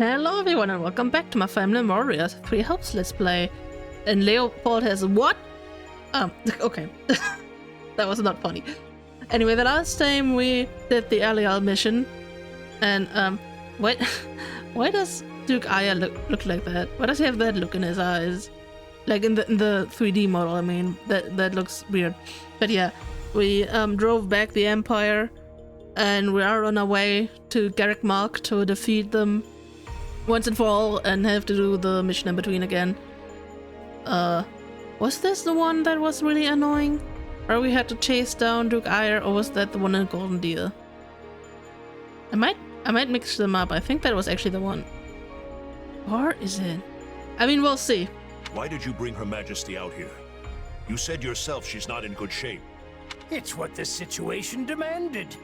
Hello everyone and welcome back to my Fire Emblem Warriors 3 Helps Let's Play. And Leopold has what? Okay. That was not funny. Anyway, the last time we did the Alial mission, and why does Duke Aya look like that? Why does he have that look in his eyes? Like in the 3D model, I mean, that looks weird. But yeah, we drove back the Empire, and we are on our way to Garrick Mark to defeat them once and for all and have to do the mission in between again. Was this the one that was really annoying? Or we had to chase down Duke Aya, or was that the one in Golden Deer? I might mix them up. I think that was actually the one. Or is it? I mean, we'll see. Why did you bring Her Majesty out here? You said yourself she's not in good shape. It's what the situation demanded.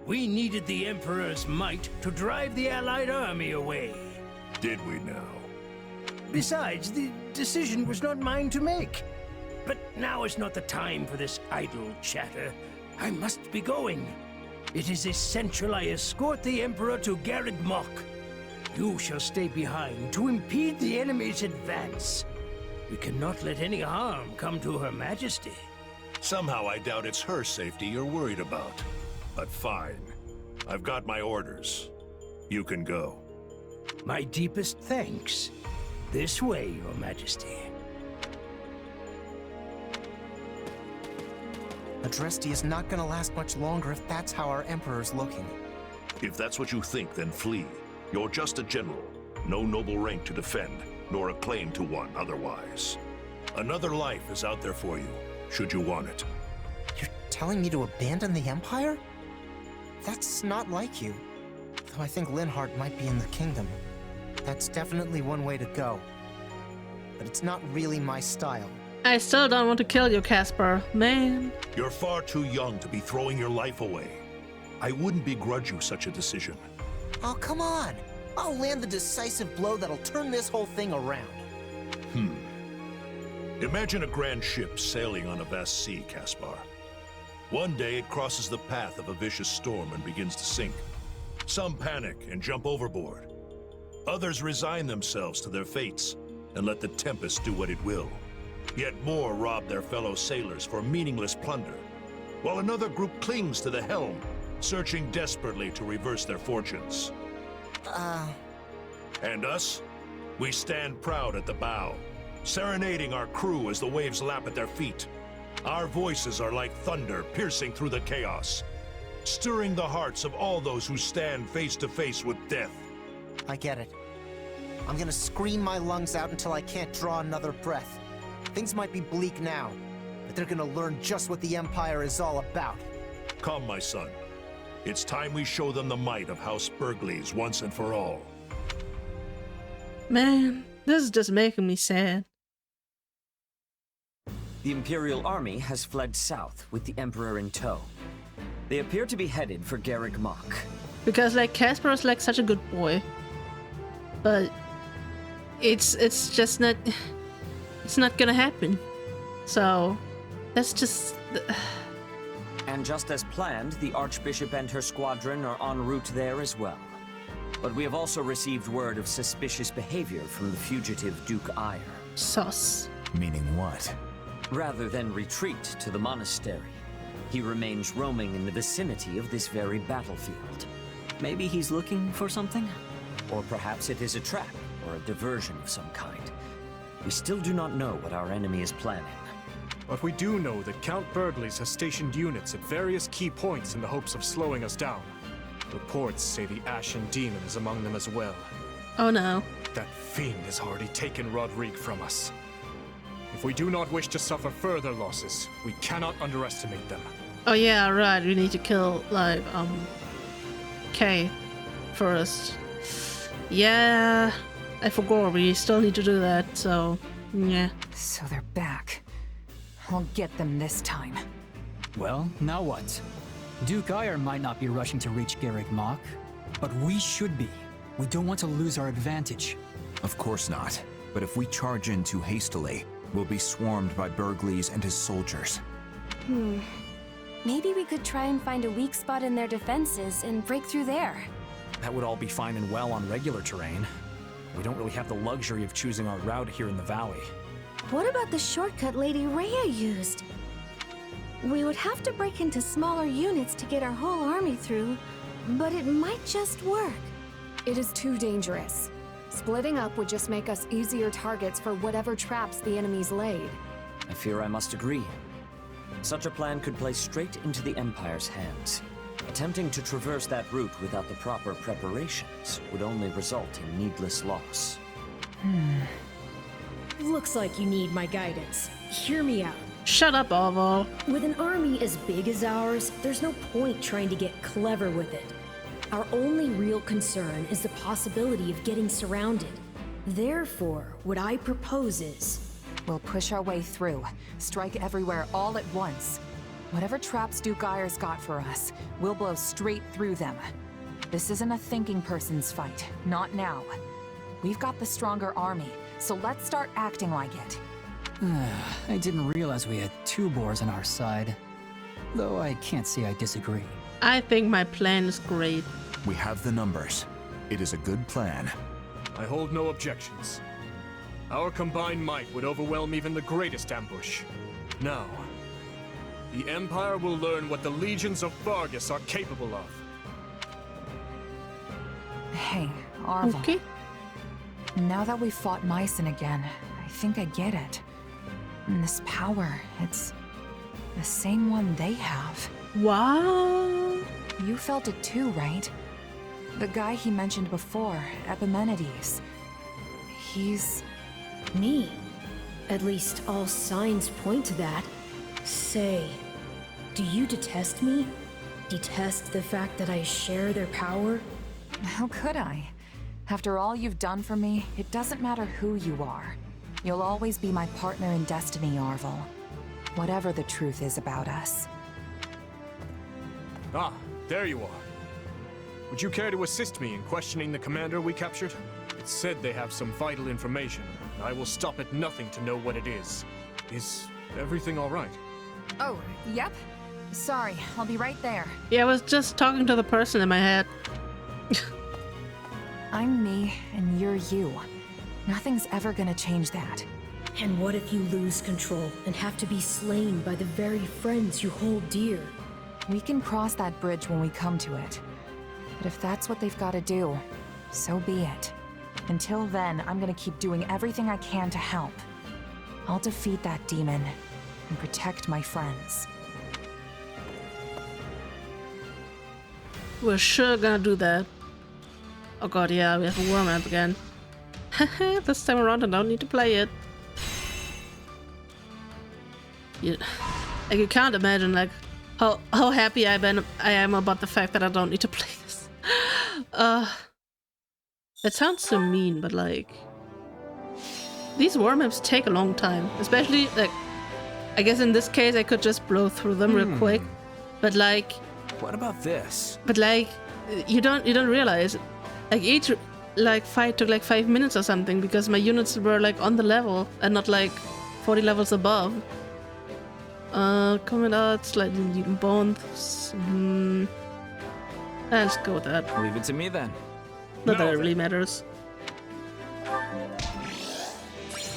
We needed the Emperor's might to drive the Allied army away. Did we now? Besides, the decision was not mine to make. But now is not the time for this idle chatter. I must be going. It is essential I escort the Emperor to Garrick Mark. You shall stay behind to impede the enemy's advance. We cannot let any harm come to Her Majesty. Somehow I doubt it's her safety you're worried about. But fine. I've got my orders. You can go. My deepest thanks. This way, Your Majesty. Adresti is not gonna last much longer if that's how our Emperor's looking. If that's what you think, then flee. You're just a general. No noble rank to defend, nor a claim to one otherwise. Another life is out there for you, should you want it. You're telling me to abandon the Empire? That's not like you. Though I think Linhardt might be in the kingdom. That's definitely one way to go. But it's not really my style. I still don't want to kill you, Casper. Man. You're far too young to be throwing your life away. I wouldn't begrudge you such a decision. Oh, come on! I'll land the decisive blow that'll turn this whole thing around. Imagine a grand ship sailing on a vast sea, Caspar. One day it crosses the path of a vicious storm and begins to sink. Some panic and jump overboard. Others resign themselves to their fates and let the tempest do what it will. Yet more rob their fellow sailors for meaningless plunder, while another group clings to the helm, searching desperately to reverse their fortunes. And us? We stand proud at the bow, serenading our crew as the waves lap at their feet. Our voices are like thunder piercing through the chaos, stirring the hearts of all those who stand face to face with death. I get it. I'm gonna scream my lungs out until I can't draw another breath. Things might be bleak now, but they're gonna learn just what the Empire is all about. Come, my son. It's time we show them the might of House Burgleys once and for all. Man, this is just making me sad. The Imperial army has fled south with the Emperor in tow. They appear to be headed for Garrick Mark. Because like Casper is like such a good boy. But it's just not gonna happen. So that's just And just as planned, the Archbishop and her squadron are en route there as well. But we have also received word of suspicious behavior from the fugitive Duke Aya. sus. Meaning what? Rather than retreat to the monastery, he remains roaming in the vicinity of this very battlefield. Maybe he's looking for something? Or perhaps it is a trap or a diversion of some kind. We still do not know what our enemy is planning. But we do know that Count Burgleys has stationed units at various key points in the hopes of slowing us down. Reports say the Ashen Demon is among them as well. Oh no. That fiend has already taken Rodrigue from us. If we do not wish to suffer further losses, we cannot underestimate them. Oh yeah, right. We need to kill like Kay first. Yeah, I forgot. We still need to do that. So yeah. So they're back. I'll get them this time. Well, now what? Duke Aya might not be rushing to reach Garrick Mark, but we should be. We don't want to lose our advantage. Of course not. But if we charge in too hastily, we'll be swarmed by Burgleys and his soldiers. Maybe we could try and find a weak spot in their defenses and break through there. That would all be fine and well on regular terrain. We don't really have the luxury of choosing our route here in the valley. What about the shortcut Lady Rhea used? We would have to break into smaller units to get our whole army through, but it might just work. It is too dangerous. Splitting up would just make us easier targets for whatever traps the enemies laid. I fear I must agree. Such a plan could play straight into the Empire's hands. Attempting to traverse that route without the proper preparations would only result in needless loss. Looks like you need my guidance. Hear me out. Shut up, Arval. With an army as big as ours, there's no point trying to get clever with it. Our only real concern is the possibility of getting surrounded. Therefore, what I propose is... We'll push our way through, strike everywhere all at once. Whatever traps Duke Eyre's got for us, we'll blow straight through them. This isn't a thinking person's fight, not now. We've got the stronger army, so let's start acting like it. I didn't realize we had 2 boars on our side. Though I can't say I disagree. I think my plan is great. We have the numbers. It is a good plan. I hold no objections. Our combined might would overwhelm even the greatest ambush. Now, the Empire will learn what the legions of Vargas are capable of. Hey, Arval. Okay. Now that we've fought Mycen again, I think I get it. And this power, it's the same one they have. Wow. You felt it too, right? The guy he mentioned before, Epimenides. He's... me. At least all signs point to that. Say, do you detest me? Detest the fact that I share their power? How could I? After all you've done for me, it doesn't matter who you are. You'll always be my partner in destiny, Arval. Whatever the truth is about us. Ah, there you are. Would you care to assist me in questioning the commander we captured? It said they have some vital information. I will stop at nothing to know what it is. Is everything all right? Oh, yep. Sorry, I'll be right there. Yeah, I was just talking to the person in my head. I'm me, and you're you. Nothing's ever gonna change that. And what if you lose control and have to be slain by the very friends you hold dear? We can cross that bridge when we come to it. But if that's what they've got to do, so be it. Until then, I'm gonna keep doing everything I can to help. I'll defeat that demon and protect my friends. We're sure gonna do that. Oh god, yeah, we have a war map again. This time around I don't need to play it. Like, you can't imagine like how happy I am about the fact that I don't need to play this. It sounds so mean, but like these war maps take a long time. Especially like I guess in this case I could just blow through them real quick. But like What about this? But like you don't realize like each like fight took like 5 minutes or something because my units were like on the level and not like 40 levels above. Combat art, slightly eaten bones. Let's go with that. Leave it to me then. Not that it really matters.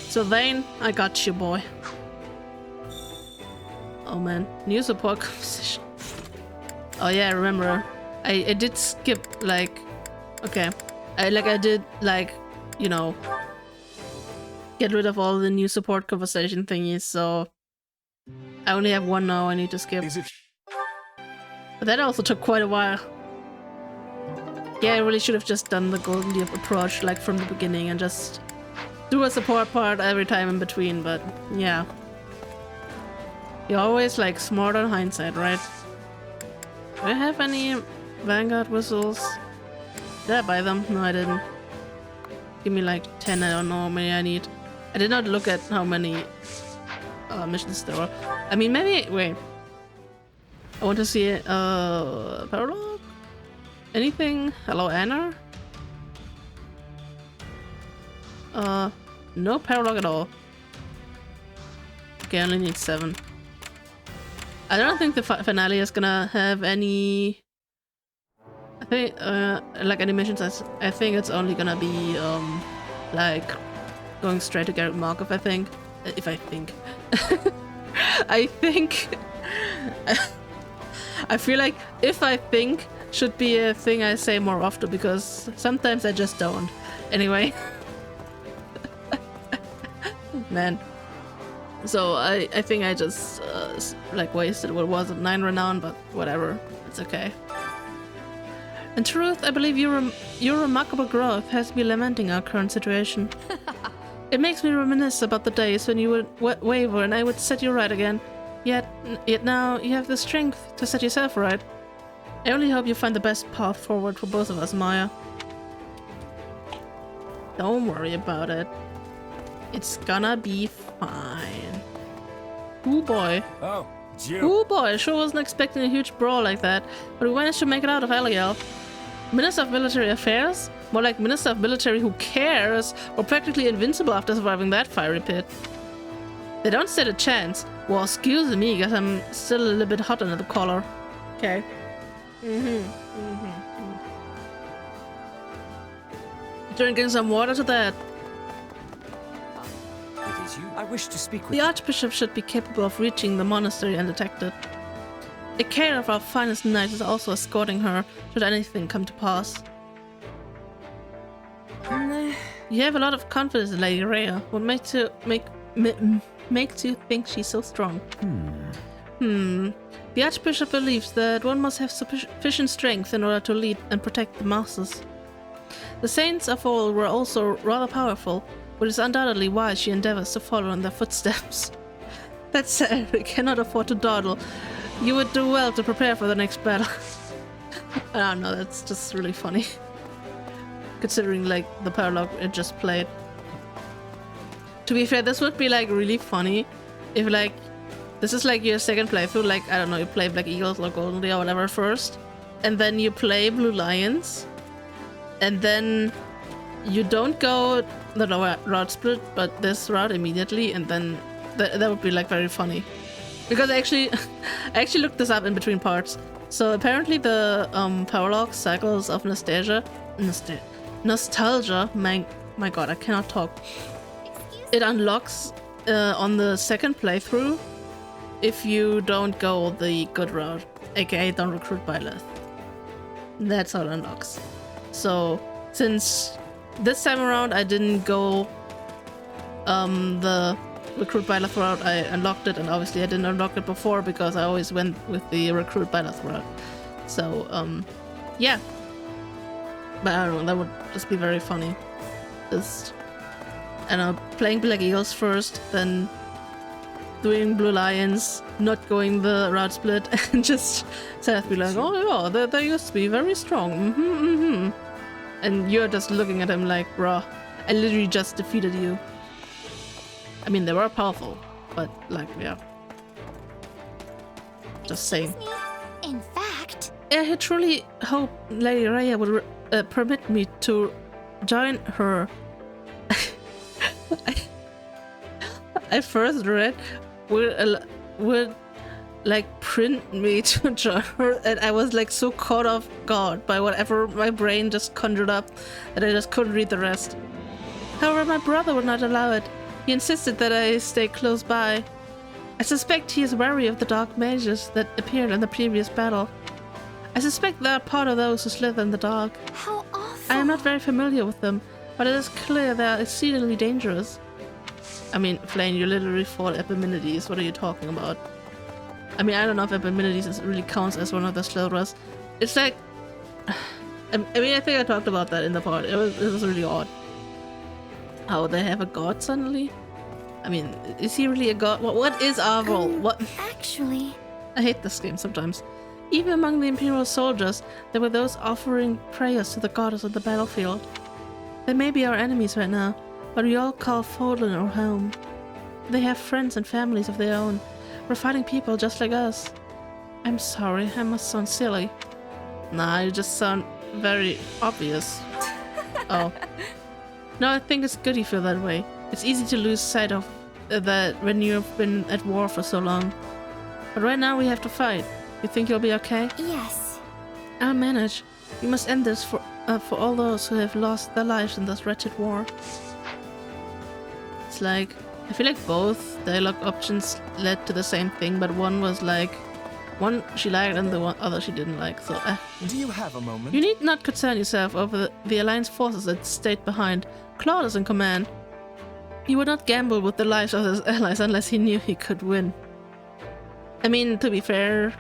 So Vayne, I got you, boy. Oh man, new support composition. Oh yeah, I remember. I did skip like, okay, I did like, you know, get rid of all the new support conversation thingies. So I only have one now. I need to skip. Is it? But that also took quite a while. Yeah, I really should have just done the Golden Deer approach like from the beginning and just do a support part every time in between, but yeah. You're always like smart on hindsight, right? Do I have any Vanguard whistles? Did I buy them? No, I didn't. Give me like 10, I don't know how many I need. I did not look at how many missions there were. I mean, maybe, wait. I want to see paralog? Anything? Hello, Anna? No paralog at all. Okay, I only need 7. I don't think the finale is gonna have any... I think, like animations, I think it's only gonna be, like, going straight to Garrett Markov, I think. If I think. I think... I feel like if I think should be a thing I say more often, because sometimes I just don't. Anyway. Man. So I think I just like wasted what was it, 9 renown, but whatever, it's okay. In truth, I believe your remarkable growth has me lamenting our current situation. It makes me reminisce about the days when you would waver and I would set you right again. Yet now you have the strength to set yourself right. I only hope you find the best path forward for both of us, Maya. Don't worry about it. It's gonna be fine. Ooh boy. Oh, it's you. Ooh boy, sure wasn't expecting a huge brawl like that, but we managed to make it out of Eliel. Minister of Military Affairs? More like Minister of Military who cares, or practically invincible after surviving that fiery pit. They don't stand a chance. Well, excuse me, guess I'm still a little bit hot under the collar. Okay. Drinking some water to that. It is you. I wish to speak with The you. Archbishop should be capable of reaching the monastery undetected. A care of our finest knight is also escorting her, should anything come to pass. You have a lot of confidence in Lady Rhea. What makes you think she's so strong? The Archbishop believes that one must have sufficient strength in order to lead and protect the masses. The saints of old were also rather powerful, which is undoubtedly why she endeavors to follow in their footsteps. That said, we cannot afford to dawdle. You would do well to prepare for the next battle. I don't know, that's just really funny. Considering, like, the paralogue it just played. To be fair, this would be, like, really funny if, like, this is, like, your second playthrough, like, I don't know, you play Black Eagles or Golden Deer or whatever first, and then you play Blue Lions, and then you don't go the route split, but this route immediately, and then that would be, like, very funny. Because I actually looked this up in between parts. So apparently the paralogue cycles of nostalgia, my god, I cannot talk. It unlocks on the second playthrough if you don't go the good route, aka don't recruit Byleth. That's how it unlocks. So since this time around I didn't go the recruit Byleth route, I unlocked it, and obviously I didn't unlock it before because I always went with the recruit Byleth route. So yeah. But I don't know, that would just be very funny. Just, I don't know, playing Black Eagles first, then doing Blue Lions, not going the route split, and just Seth be like, oh yeah, they used to be very strong, And you're just looking at him like, bruh, I literally just defeated you. I mean, they were powerful, but like, yeah. Just saying. In fact, I truly hope Lady Rhea would permit me to join her. I first read would like print me to join her, and I was like so caught off guard by whatever my brain just conjured up that I just couldn't read the rest. However, my brother would not allow it. He insisted that I stay close by. I suspect he is wary of the dark mages that appeared in the previous battle. I suspect they are part of those who slither in the dark. how awful. I am not very familiar with them, but it is clear they are exceedingly dangerous. I mean, Flane, you literally fought Epimenides. What are you talking about? I mean, I don't know if Epimenides really counts as one of the slitherers. It's like... I mean, I think I talked about that in the part. It was really odd. How they have a god suddenly? I mean, is he really a god? What is our role? What? Actually, I hate this game sometimes. Even among the Imperial soldiers, there were those offering prayers to the goddess on the battlefield. They may be our enemies right now, but we all call Fódlan our home. They have friends and families of their own. We're fighting people just like us. I'm sorry, I must sound silly. Nah, you just sound very obvious. Oh. No, I think it's good you feel that way. It's easy to lose sight of that when you've been at war for so long. But right now we have to fight. You think you'll be okay? yes. I'll manage. We must end this for all those who have lost their lives in this wretched war. It's like, I feel like both dialogue options led to the same thing, but one was like, one she liked and the other she didn't like, so Do you have a moment? You need not concern yourself over the Alliance forces that stayed behind. Claude is in command. He would not gamble with the lives of his allies unless he knew he could win. I mean, to be fair,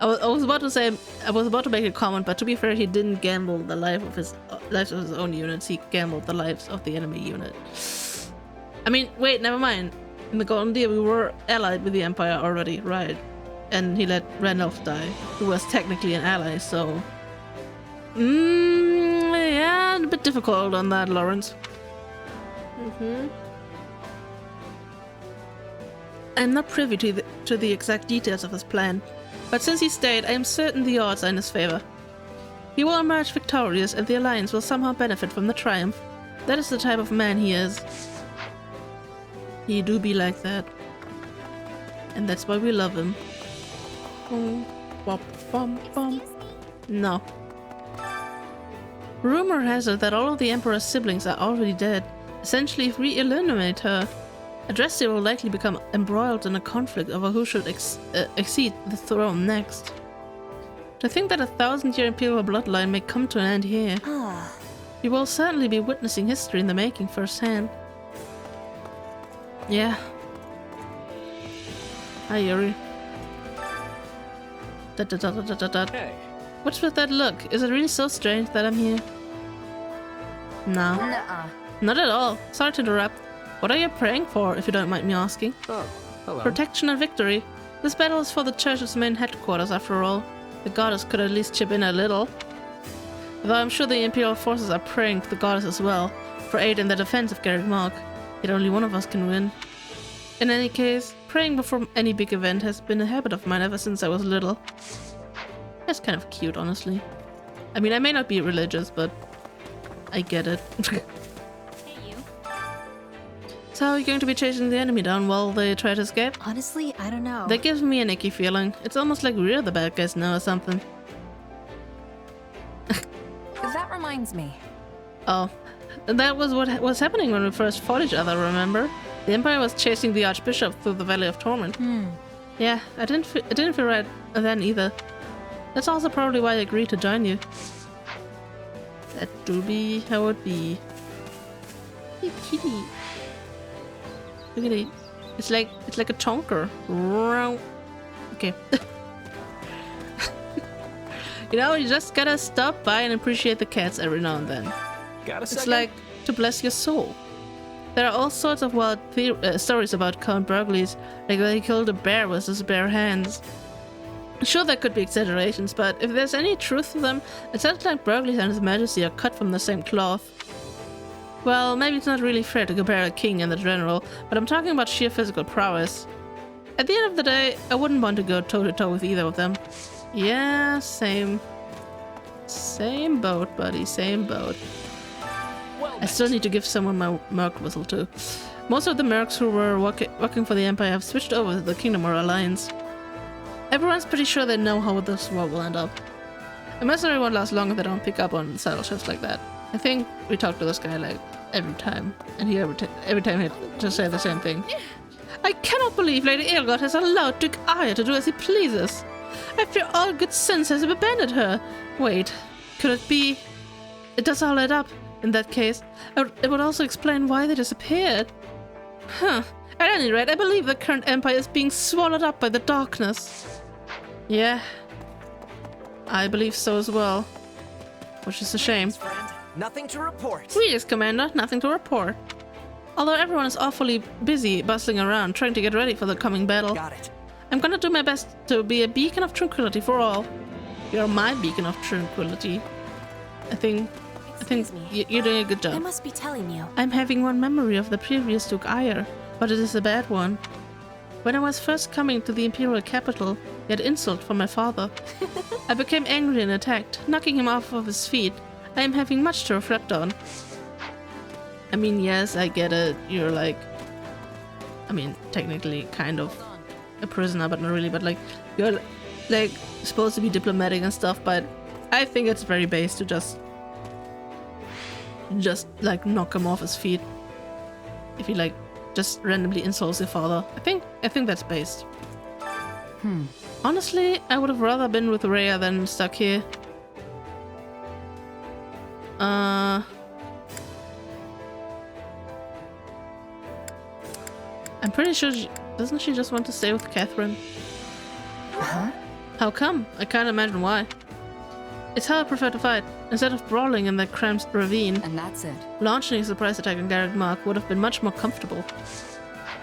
I was about to make a comment, but to be fair, he didn't gamble the lives of his own units. He gambled the lives of the enemy unit. I mean, wait, never mind. In the Golden Deer, we were allied with the Empire already, right? And he let Randolph die, who was technically an ally, so... yeah, a bit difficult on that, Lawrence. I'm not privy to the exact details of his plan, but since he stayed, I am certain the odds are in his favor. He will emerge victorious, and the Alliance will somehow benefit from the triumph. That is the type of man he is. He do be like that. And that's why we love him. No. Rumor has it that all of the Emperor's siblings are already dead. Essentially, if we eliminate her, Adrestia will likely become embroiled in a conflict over who should exceed the throne next. To think that a 1,000-year imperial bloodline may come to an end here. We will certainly be witnessing history in the making firsthand. Yeah. Hi, Yuri. Hey. What's with that look? Is it really so strange that I'm here? No. Nuh-uh. Not at all. Sorry to interrupt. What are you praying for, if you don't mind me asking? Oh, hello. Protection and victory. This battle is for the church's main headquarters, after all. The goddess could at least chip in a little. Though I'm sure the Imperial forces are praying to the goddess as well, for aid in the defense of Garreg Mach. Yet only one of us can win. In any case, praying before any big event has been a habit of mine ever since I was little. That's kind of cute, honestly. I mean, I may not be religious, but I get it. So how are you going to be chasing the enemy down while they try to escape? Honestly, I don't know. That gives me an icky feeling. It's almost like we're the bad guys now or something. That reminds me. Oh, that was what was happening when we first fought each other, remember? The Empire was chasing the Archbishop through the Valley of Torment. Yeah, it didn't feel right then either. That's also probably why I agreed to join you. That do be how it be. Hey, kitty. Look at it. It's like a chonker. Okay. You know, you just gotta stop by and appreciate the cats every now and then. It's like to bless your soul. There are all sorts of wild stories about Count Burgley's, like that he killed a bear with his bare hands. Sure, there could be exaggerations, but if there's any truth to them, it sounds like Burgley and his majesty are cut from the same cloth. Well, maybe it's not really fair to compare a king and a general, but I'm talking about sheer physical prowess. At the end of the day, I wouldn't want to go toe-to-toe with either of them. Yeah, same. Same boat, buddy, same boat. I still need to give someone my merc whistle too. Most of the mercs who were working for the Empire have switched over to the Kingdom or Alliance. Everyone's pretty sure they know how this war will end up. A mercenary won't last long if they don't pick up on saddle shifts like that. I think we talk to this guy like every time, and he every time he just say the same thing. I cannot believe Lady Aelgod has allowed Duke Aya to do as he pleases. After all good sense has abandoned her. Wait, could it be? It does all add up. In that case, it would also explain why they disappeared. Huh. At any rate, I believe the current empire is being swallowed up by the darkness. Yeah. I believe so as well. Which is a shame. Nothing to report. Greetings, Commander. Nothing to report. Although everyone is awfully busy bustling around trying to get ready for the coming battle. Got it. I'm gonna do my best to be a beacon of tranquility for all. You're my beacon of tranquility. I think you're doing a good job. I must be telling you. I'm having one memory of the previous Duke Ire, but it is a bad one. When I was first coming to the Imperial capital, he had insult from my father. I became angry and attacked, knocking him off of his feet. I am having much to reflect on. I mean, yes, I get it. You're like... I mean, technically kind of a prisoner, but not really. But like, you're like supposed to be diplomatic and stuff, but I think it's very base to just like knock him off his feet if he like just randomly insults your father. I think that's based. Honestly, I would have rather been with Rhea than stuck here. I'm pretty sure doesn't she just want to stay with Catherine? How come? I can't imagine why. It's how I prefer to fight. Instead of brawling in that cramped ravine, And that's it. launching a surprise attack on Garrick Mark would have been much more comfortable.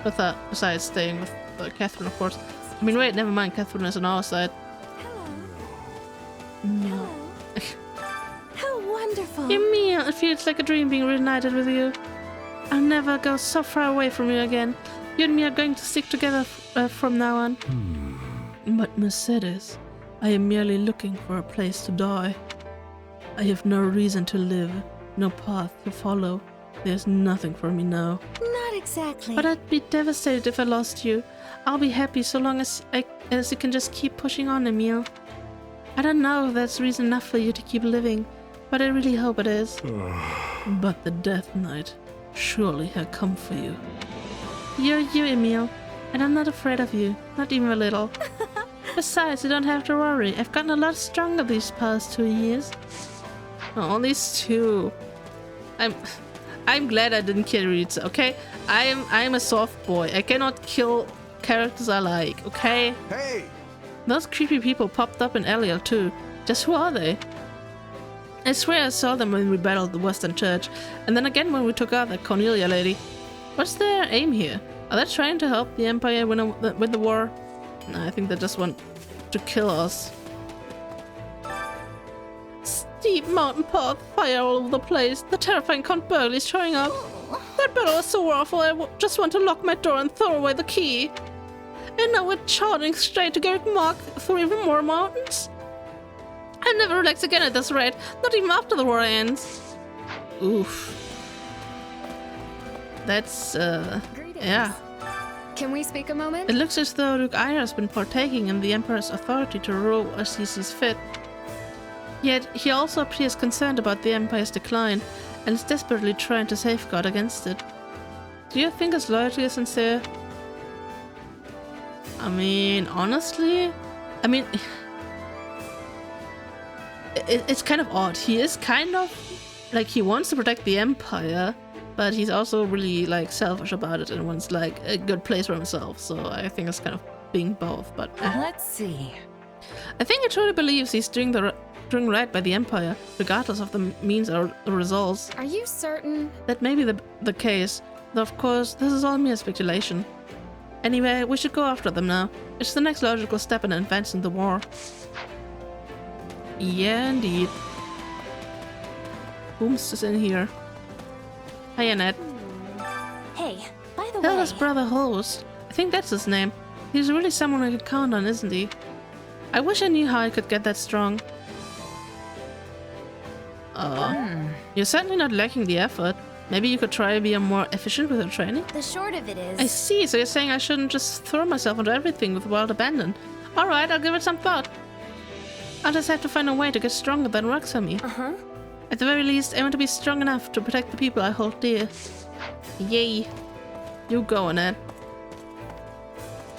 With that, besides staying with Catherine, of course. I mean, wait, never mind. Catherine is on our side. No. How wonderful. Emil, it feels like a dream being reunited with you. I'll never go so far away from you again. You and me are going to stick together from now on. But Mercedes, I am merely looking for a place to die. I have no reason to live, no path to follow. There's nothing for me now. Not exactly. But I'd be devastated if I lost you. I'll be happy so long as you can just keep pushing on, Emil. I don't know if that's reason enough for you to keep living, but I really hope it is. But the Death Knight surely had come for you. You're you, Emil, and I'm not afraid of you, not even a little. Besides, you don't have to worry. I've gotten a lot stronger these past 2 years. Oh, these two. I'm glad I didn't kill Rizz, okay? I'm a soft boy. I cannot kill characters I like, okay? Hey! Those creepy people popped up in Eliel too. Just who are they? I swear I saw them when we battled the Western Church, and then again when we took out that Cornelia lady. What's their aim here? Are they trying to help the Empire win the war? No, I think they just want to kill us. Steep mountain path, fire all over the place. The terrifying Count Burgley is showing up. That battle was so awful, I just want to lock my door and throw away the key. And now we're charging straight to Garrick Mark through even more mountains. I'll never relax again at this rate, not even after the war ends. Oof. That's, yeah. Can we speak a moment? It looks as though Duke Aya has been partaking in the Emperor's authority to rule as he sees fit. Yet, he also appears concerned about the Empire's decline, and is desperately trying to safeguard against it. Do you think his loyalty is sincere? I mean, honestly, it's kind of odd. He is kind of, like, he wants to protect the Empire, but he's also really, like, selfish about it and wants, like, a good place for himself. So I think it's kind of being both, but... Let's see. I think he truly believes he's doing right by the Empire, regardless of the means or the results. Are you certain? That may be the case, though of course, this is all mere speculation. Anyway, we should go after them now. It's the next logical step in advancing the war. Yeah, indeed. Booms is in here. Hiya, Ned. Hey, by the Hilda's way... brother Host. I think that's his name. He's really someone I could count on, isn't he? I wish I knew how I could get that strong. You're certainly not lacking the effort. Maybe you could try to be more efficient with your training? The short of it is... I see, so you're saying I shouldn't just throw myself into everything with wild abandon. Alright, I'll give it some thought. I'll just have to find a way to get stronger that works for me. Uh-huh. At the very least, I want to be strong enough to protect the people I hold dear. Yay. You go, Annette.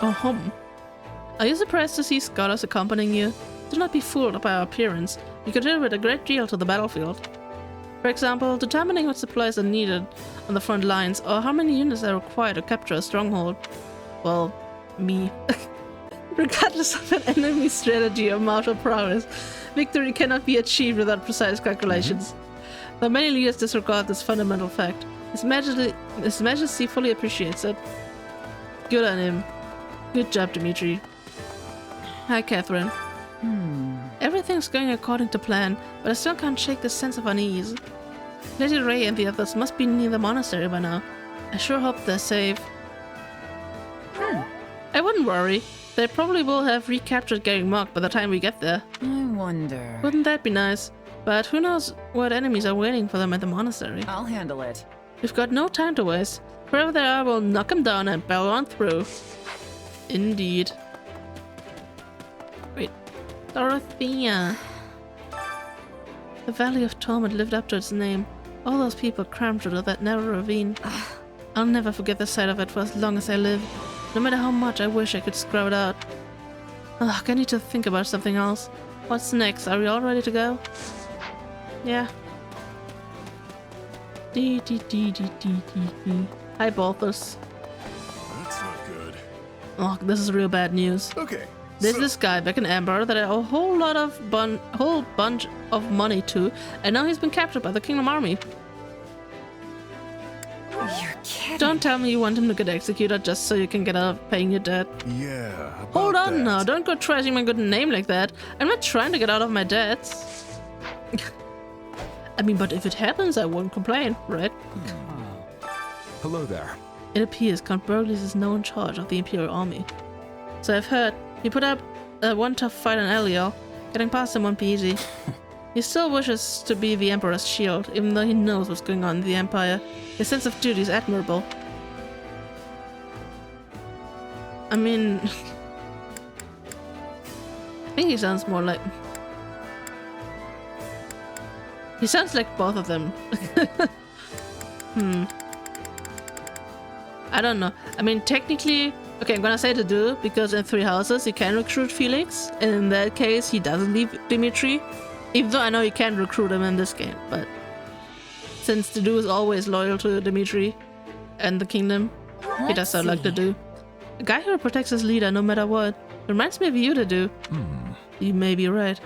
Are you surprised to see scholars accompanying you? Do not be fooled by our appearance. You contribute a great deal to the battlefield. For example, determining what supplies are needed on the front lines, or how many units are required to capture a stronghold. Well, me. Regardless of an enemy's strategy or martial prowess, victory cannot be achieved without precise calculations. Though many leaders disregard this fundamental fact, His Majesty fully appreciates it. Good on him. Good job, Dimitri. Hi, Catherine. Everything's going according to plan, but I still can't shake this sense of unease. Lady Ray and the others must be near the monastery by now. I sure hope they're safe. I wouldn't worry. They probably will have recaptured Garrick Mark by the time we get there. I wonder... Wouldn't that be nice? But who knows what enemies are waiting for them at the monastery. I'll handle it. We've got no time to waste. Wherever they are, we'll knock them down and barrel on through. Indeed. Wait. Dorothea. The Valley of Torment lived up to its name. All those people crammed through that narrow ravine. I'll never forget the sight of it for as long as I live. No matter how much I wish I could scrub it out. Ugh, I need to think about something else. What's next? Are we all ready to go? Yeah. Hi, Balthus. That's not good. Oh, this is real bad news. Okay. There's this guy back in Amber that I owe a whole bunch of money to, and now he's been captured by the Kingdom Army. You're kidding. Don't tell me you want him to get executed just so you can get out of paying your debt. Yeah. Hold on now, don't go trashing my good name like that. I'm not trying to get out of my debts. I mean, but if it happens, I won't complain, right? Hello there. It appears Count Burgles is now in charge of the Imperial Army. So I've heard. He put up one tough fight on Eliel. Getting past him won't be easy. He still wishes to be the Emperor's shield, even though he knows what's going on in the Empire. His sense of duty is admirable. I mean... I think he sounds more like... He sounds like both of them. I don't know. I mean, technically... Okay, I'm gonna say to do, because in 3 houses you can recruit Felix, and in that case he doesn't leave Dimitri. Even though I know you can recruit him in this game, but... Since the do is always loyal to Dimitri and the kingdom, he does sound like the do. A guy who protects his leader no matter what. Reminds me of you to do. You may be right.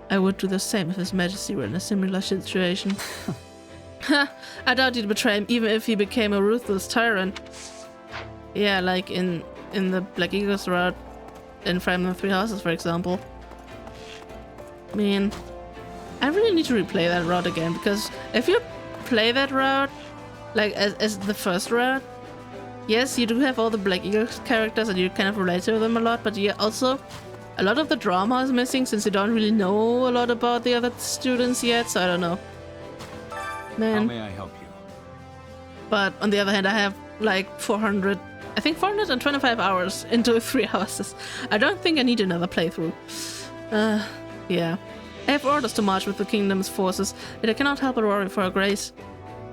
I would do the same if His Majesty were in a similar situation. Ha! I doubt you'd betray him even if he became a ruthless tyrant. Yeah, like in the Black Eagles route in Fire Emblem 3 Houses, for example. I mean, I really need to replay that route again, because if you play that route like as the first route, yes, you do have all the Black Eagles characters and you kind of relate to them a lot, but yeah, also a lot of the drama is missing since you don't really know a lot about the other students yet, so I don't know. Man. How may I help you? But on the other hand, I have like 425 hours into 3 houses. I don't think I need another playthrough. Yeah. I have orders to march with the kingdom's forces, yet I cannot help but worry for her grace.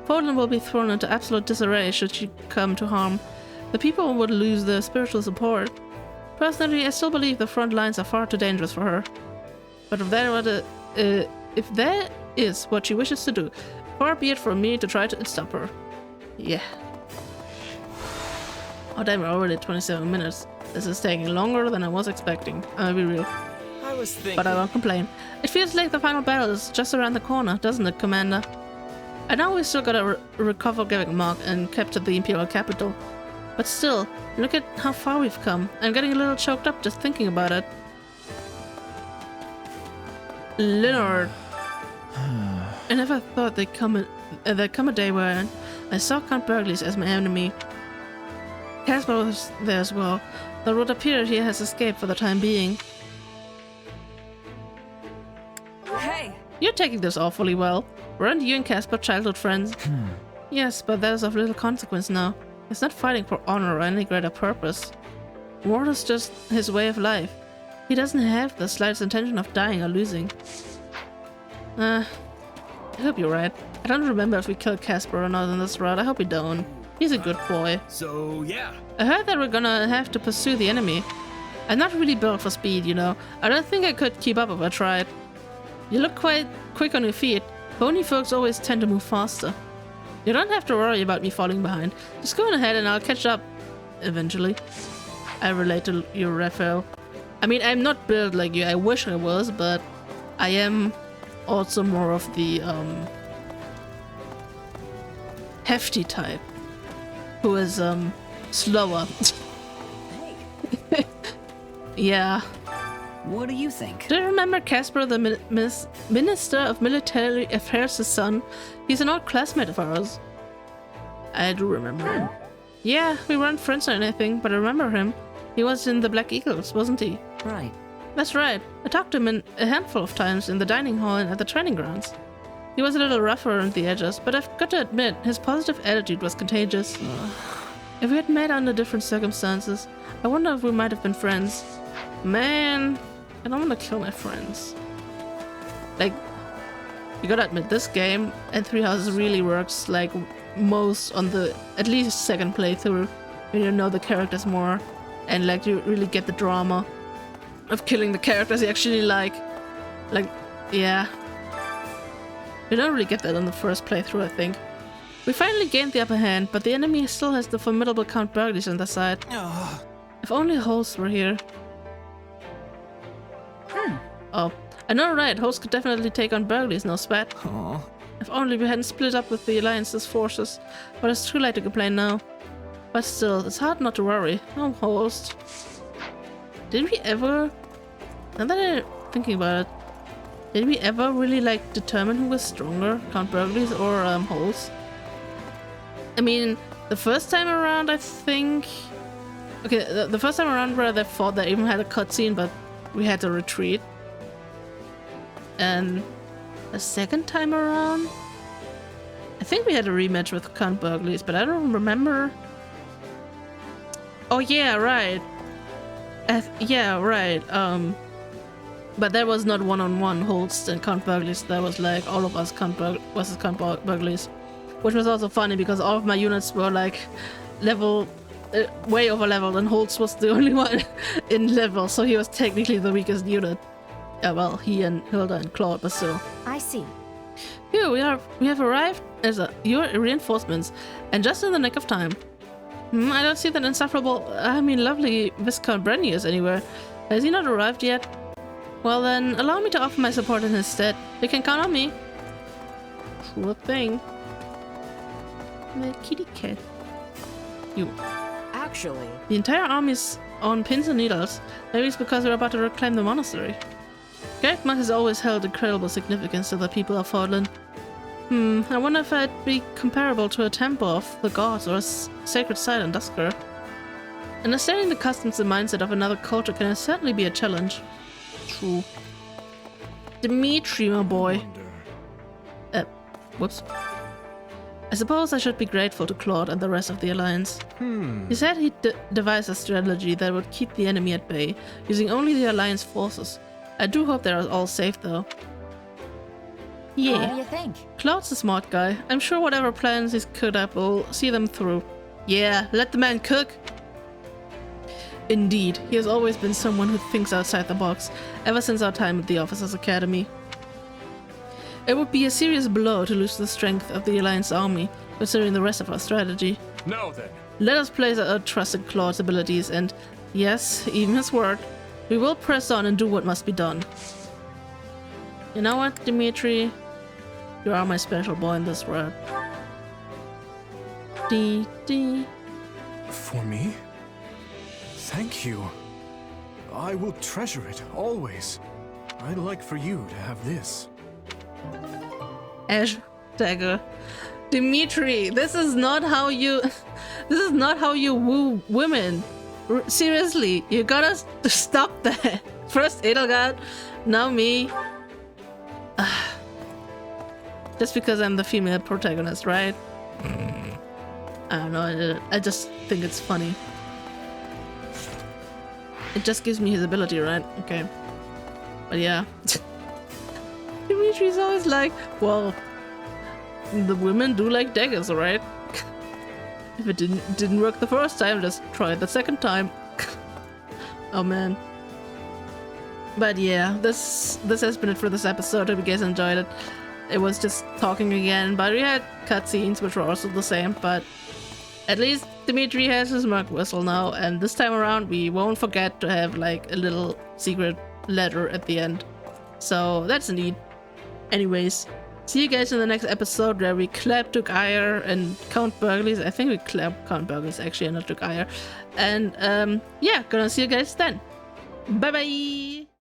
Fódlan will be thrown into absolute disarray should she come to harm. The people would lose their spiritual support. Personally, I still believe the front lines are far too dangerous for her. But if that is what she wishes to do, far be it from me to try to stop her. Yeah. Oh damn, we're already at 27 minutes. This is taking longer than I was expecting. I'll be real. I was thinking... But I won't complain. It feels like the final battle is just around the corner, doesn't it, Commander? I know we still gotta recover Garrick Mark and capture the Imperial capital. But still, look at how far we've come. I'm getting a little choked up just thinking about it. Leonard. I never thought there'd come a day where I saw Count Burgles as my enemy. Caspar was there as well, though it would appear he has escaped for the time being. Hey! You're taking this awfully well. Weren't you and Caspar childhood friends? Yes, but that is of little consequence now. He's not fighting for honor or any greater purpose. War is just his way of life. He doesn't have the slightest intention of dying or losing. I hope you're right. I don't remember if we killed Caspar or not on this route. I hope we don't. He's a good boy. So, yeah. I heard that we're gonna have to pursue the enemy. I'm not really built for speed, you know. I don't think I could keep up if I tried. You look quite quick on your feet. Pony folks always tend to move faster. You don't have to worry about me falling behind. Just go on ahead and I'll catch up eventually. I relate to you, Raphael. I mean, I'm not built like you. I wish I was, but I am also more of the hefty type, who is slower. Yeah. What do you think? Do you remember Caspar, the Minister of Military Affairs' son? He's an old classmate of ours. I do remember him. Yeah, we weren't friends or anything, but I remember him. He was in the Black Eagles, wasn't he? Right. That's right. I talked to him a handful of times in the dining hall and at the training grounds. He was a little rougher around the edges, but I've got to admit, his positive attitude was contagious. If we had met under different circumstances, I wonder if we might have been friends. Man, I don't want to kill my friends. Like, you gotta admit, this game and Three Houses really works like most on the at least second playthrough, when you know the characters more and like you really get the drama of killing the characters you actually like. Yeah. You don't really get that on the first playthrough, I think. We finally gained the upper hand, but the enemy still has the formidable Count Burgles on their side. If only Holst were here. Oh, I know, right? Holst could definitely take on Burgles, no sweat. If only we hadn't split up with the Alliance's forces. But it's too late to complain now. But still, it's hard not to worry. Oh, Holst. Did we ever... Now that I'm thinking about it, did we ever really, like, determine who was stronger? Count Burgles or Holst? I mean, the first time around, I think... Okay, the first time around where they fought, they even had a cutscene, but we had to retreat. And the second time around, I think we had a rematch with Count Burgles, but I don't remember. Oh yeah, right. Yeah, right. But that was not one-on-one Holst and Count Burgles. That was like all of us versus Count Burgles, which was also funny because all of my units were like level, way over leveled, and Holst was the only one in level, so he was technically the weakest unit. Yeah, well, he and Hilda and Claude, but still. I see. Here we have arrived as your reinforcements, and just in the nick of time. I don't see that insufferable, lovely Viscount Brenius anywhere. Has he not arrived yet? Well then, allow me to offer my support in his stead. You can count on me. Sure thing. The kitty cat. You. Actually... The entire army's on pins and needles. Maybe it's because we're about to reclaim the monastery. Garrick Monk has always held incredible significance to the people of Fódlan. I wonder if it'd be comparable to a temple of the gods or a sacred site in Dusker. Understanding the customs and mindset of another culture can certainly be a challenge. True. Dimitri, my boy. Whoops. I suppose I should be grateful to Claude and the rest of the Alliance. He said he'd devise a strategy that would keep the enemy at bay, using only the Alliance forces. I do hope they're all safe, though. Yeah. What do you think? Claude's a smart guy. I'm sure whatever plans he's cooked up will see them through. Yeah, let the man cook. Indeed, he has always been someone who thinks outside the box, ever since our time at the Officers' Academy. It would be a serious blow to lose the strength of the Alliance army, considering the rest of our strategy. Now then. Let us place our trust in Claude's abilities and, yes, even his word, we will press on and do what must be done. You know what, Dimitri? You are my special boy in this world. Dee. For me? Thank you. I will treasure it, always. I'd like for you to have this. Ash dagger. Dimitri, this is not how you... This is not how you woo women. Seriously, you gotta stop that. First Edelgard, now me. Just because I'm the female protagonist, right? I don't know, I just think it's funny. It just gives me his ability, right? Okay. But yeah. Dimitri's always like, well, the women do like daggers, right? If it didn't work the first time, just try it the second time. Oh man. But yeah, this has been it for this episode. Hope you guys enjoyed it. It was just talking again, but we had cutscenes which were also the same, but at least Dimitri has his Merc Whistle now, and this time around we won't forget to have like a little secret letter at the end. So that's neat. Anyways, see you guys in the next episode where we clap Duke Ire and Count Burgles. I think we clap Count Burgles actually and not Duke Ire. And yeah, gonna see you guys then. Bye bye!